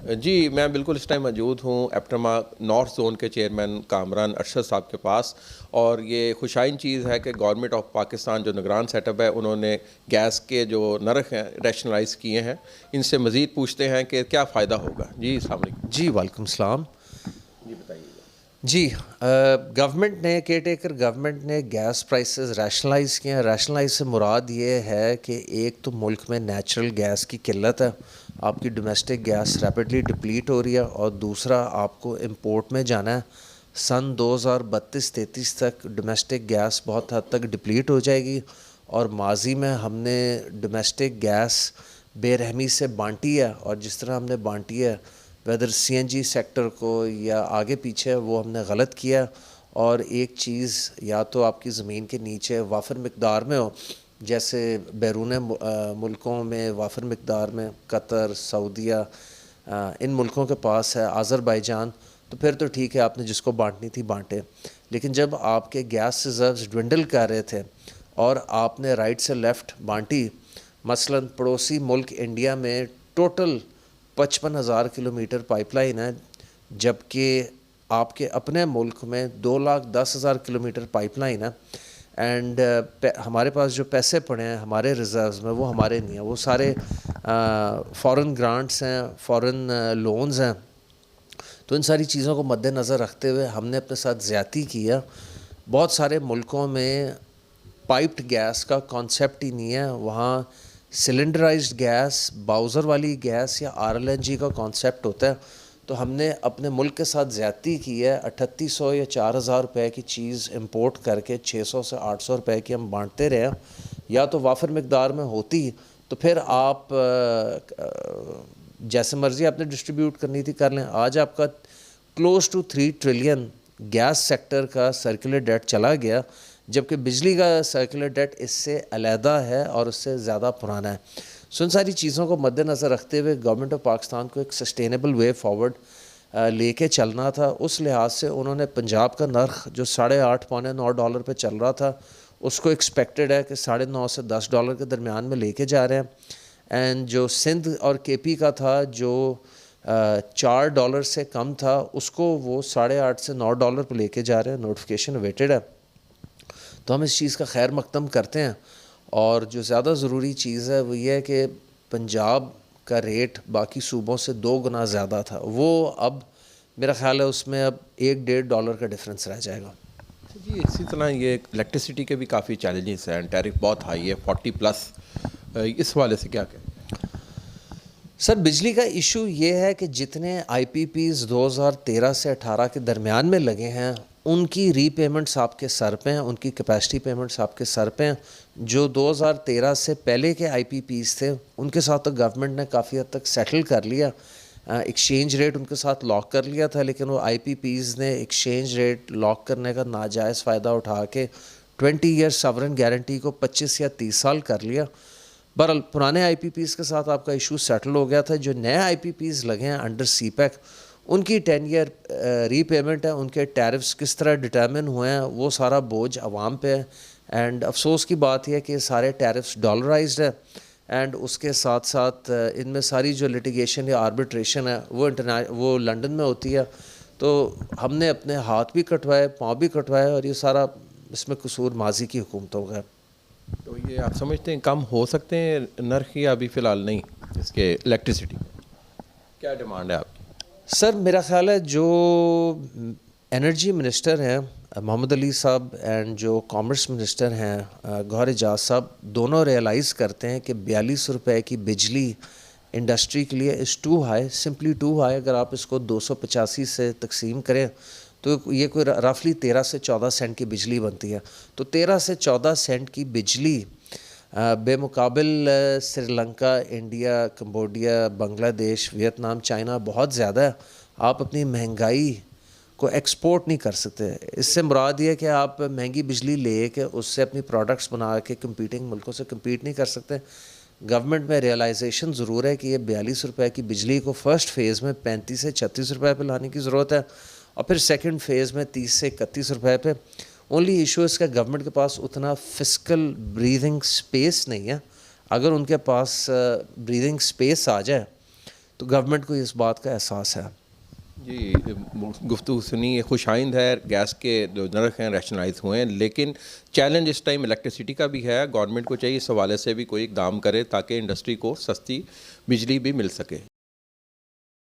जी, मैं बिल्कुल इस टाइम मौजूद हूँ एप्टमा नॉर्थ ज़ोन के चेयरमैन कामरान अरशद साहब के पास। और ये खुशाइन चीज़ है कि गवर्नमेंट ऑफ पाकिस्तान जो निगरान सेटअप है, उन्होंने गैस के जो नर्ख हैं रैशनलाइज़ किए हैं। इनसे मज़ीद पूछते हैं कि क्या फ़ायदा होगा। जी, अस्सलाम वालेकुम। जी वालेकुम सलाम। जी, बताइएगा। जी गवर्नमेंट ने केयर टेकर गवर्नमेंट ने गैस प्राइसेस रैशनलाइज़ किए हैं। रैशनलाइज से मुराद ये है कि एक तो मुल्क में नेचुरल गैस की किल्लत है, आपकी डोमेस्टिक गैस रैपिडली डिप्लीट हो रही है, और दूसरा आपको इंपोर्ट में जाना है। सन 2032-33 तक डोमेस्टिक गैस बहुत हद तक डिप्लीट हो जाएगी, और माजी में हमने डोमेस्टिक गैस बेरहमी से बांटी है, और जिस तरह हमने बांटी है वेदर सीएनजी सेक्टर को या आगे पीछे, वो हमने गलत किया। और एक चीज़ या तो आपकी ज़मीन के नीचे वाफर मकदार में हो, जैसे बैरून मुल्कों में वाफर मकदार में कतर, सऊदीया, इन मुल्कों के पास है, आज़रबाईजान, तो फिर तो ठीक है, आपने जिसको बांटनी थी बांटे। लेकिन जब आपके गैस रिज़र्व्स ड्विंडल कर रहे थे और आपने राइट से लेफ़्ट बांटी, मसलन पड़ोसी मुल्क इंडिया में टोटल 55,000 किलोमीटर पाइपलाइन है, जबकि आपके अपने मुल्क में 2,10,000 किलोमीटर पाइपलाइन है। एंड हमारे पास जो पैसे पड़े हैं हमारे रिज़र्व्स में, वो हमारे नहीं हैं, वो सारे फॉरेन ग्रांट्स हैं, फॉरेन लोन्स हैं। तो इन सारी चीज़ों को मद्देनज़र रखते हुए हमने अपने साथ ज़्यादती किया। बहुत सारे मुल्कों में पाइप्ड गैस का कॉन्सेप्ट ही नहीं है, वहाँ सिलेंडराइज्ड गैस, बाउज़र वाली गैस या आरएलएनजी का कॉन्सेप्ट होता है। तो हमने अपने मुल्क के साथ ज़्यादती की है। 3800 या 4,000 रुपये की चीज़ इंपोर्ट करके 600 से 800 रुपये की हम बांटते रहे। या तो वाफर मकदार में होती तो फिर आप जैसे मर्ज़ी आपने डिस्ट्रीब्यूट करनी थी कर लें। आज आपका close to 3 trillion gas sector का सर्कुलर डेट चला गया, जबकि बिजली का सर्कुलर डेट इससे अलहदा है और उससे ज़्यादा पुराना है। सो इन सारी चीज़ों को मद्देनज़र रखते हुए गवर्नमेंट ऑफ पाकिस्तान को एक सस्टेनेबल वे फॉरवर्ड लेके चलना था। उस लिहाज से उन्होंने पंजाब का नर्ख जो 8.5 पौने 9 डॉलर पे चल रहा था, उसको एक्सपेक्टेड है कि 9.5 से 10 डॉलर के दरमियान में लेके जा रहे हैं। एंड जो सिंध और केपी का था जो 4 डॉलर से कम था, उसको वो 8.5 से 9 डॉलर पर लेके जा रहे हैं। नोटिफिकेशन अवेटेड है, तो हम इस चीज़ का खैर मकदम करते हैं। और जो ज़्यादा ज़रूरी चीज़ है वो ये है कि पंजाब का रेट बाकी सूबों से 2 गुना ज़्यादा था, वो अब मेरा ख़्याल है उसमें अब 1-1.5 डॉलर का डिफरेंस रह जाएगा। जी, इसी तरह ये इलेक्ट्रिसिटी के भी काफ़ी चैलेंजेस हैं, टैरिफ बहुत हाई है 40+। इस वाले से क्या कहें? सर, बिजली का इशू ये है कि जितने आईपीपीज़ 2013 से 18 के दरमियान में लगे हैं, उनकी रीपेमेंट्स आपके सर पे हैं, उनकी कैपेसिटी पेमेंट्स आपके सर पे हैं। जो 2013 से पहले के आईपीपीज़ थे, उनके साथ तो गवर्नमेंट ने काफ़ी हद तक सेटल कर लिया, एक्सचेंज रेट उनके साथ लॉक कर लिया था। लेकिन वो आईपीपीज़ ने एक्सचेंज रेट लॉक करने का नाजायज़ फ़ायदा उठा के 20 ईयर सवरन गारंटी को 25 या 30 साल कर लिया। बहरहाल पुराने आईपीपीज़ के साथ आपका इशू सेटल हो गया था। जो नए आईपीपीज़ लगे हैं अंडर सीपैक, उनकी 10 ईयर रीपेमेंट है, उनके टैरिफ्स किस तरह डिटर्मिन हुए हैं, वो सारा बोझ अवाम पे है। एंड अफसोस की बात यह है कि सारे टैरिफ्स डॉलराइज्ड है, एंड उसके साथ साथ इनमें सारी जो लिटिगेशन या आर्बिट्रेशन है वो लंदन में होती है। तो हमने अपने हाथ भी कटवाए, पाँव भी कटवाए, और ये सारा इसमें कसूर माजी की हुकूमतों का है। तो ये आप समझते हैं कम हो सकते हैं नर्ख, या अभी फ़िलहाल नहीं इसके इलेक्ट्रिसिटी? क्या डिमांड है आपकी? सर, मेरा ख्याल है जो एनर्जी मिनिस्टर हैं मोहम्मद अली साहब एंड जो कॉमर्स मिनिस्टर हैं गौहर एजाज साहब, दोनों रियलाइज़ करते हैं कि 42 रुपए की बिजली इंडस्ट्री के लिए is too high, simply too high. अगर आप इसको 285 से तकसीम करें तो ये कोई रफली 13 से 14 सेंट की बिजली बनती है। तो 13 से 14 सेंट की बिजली बेमुकाबिल Sri Lanka, India, Cambodia, Bangladesh, Vietnam, China बहुत ज़्यादा है। आप अपनी महंगाई को एक्सपोर्ट नहीं कर सकते। इससे मुराद ये है कि आप महंगी बिजली ले के उससे अपनी प्रोडक्ट्स बना के कंपीटिंग मुल्कों से compete नहीं कर सकते। गवर्नमेंट में रियलाइजेशन ज़रूर है कि ये 42 रुपए की बिजली को फ़र्स्ट फ़ेज़ में 35 से 36 रुपए पे लाने की ज़रूरत है, और फिर सेकंड फ़ेज़ में 30 से 31 रुपए पे। ओनली इशू इसका गवर्नमेंट के पास उतना फिस्कल ब्रीदिंग स्पेस नहीं है। अगर उनके पास ब्रीदिंग स्पेस आ जाए तो गवर्नमेंट को इस बात का एहसास है। जी, गुफ्तगू सुनी, खुशाइंद है, गैस के जो नर्ख हैं रैशनलाइज हुए हैं, लेकिन चैलेंज इस टाइम इलेक्ट्रिसिटी का भी है। गवर्नमेंट को चाहिए इस हवाले से भी कोई इकदाम करे ताकि इंडस्ट्री को सस्ती बिजली भी मिल सके।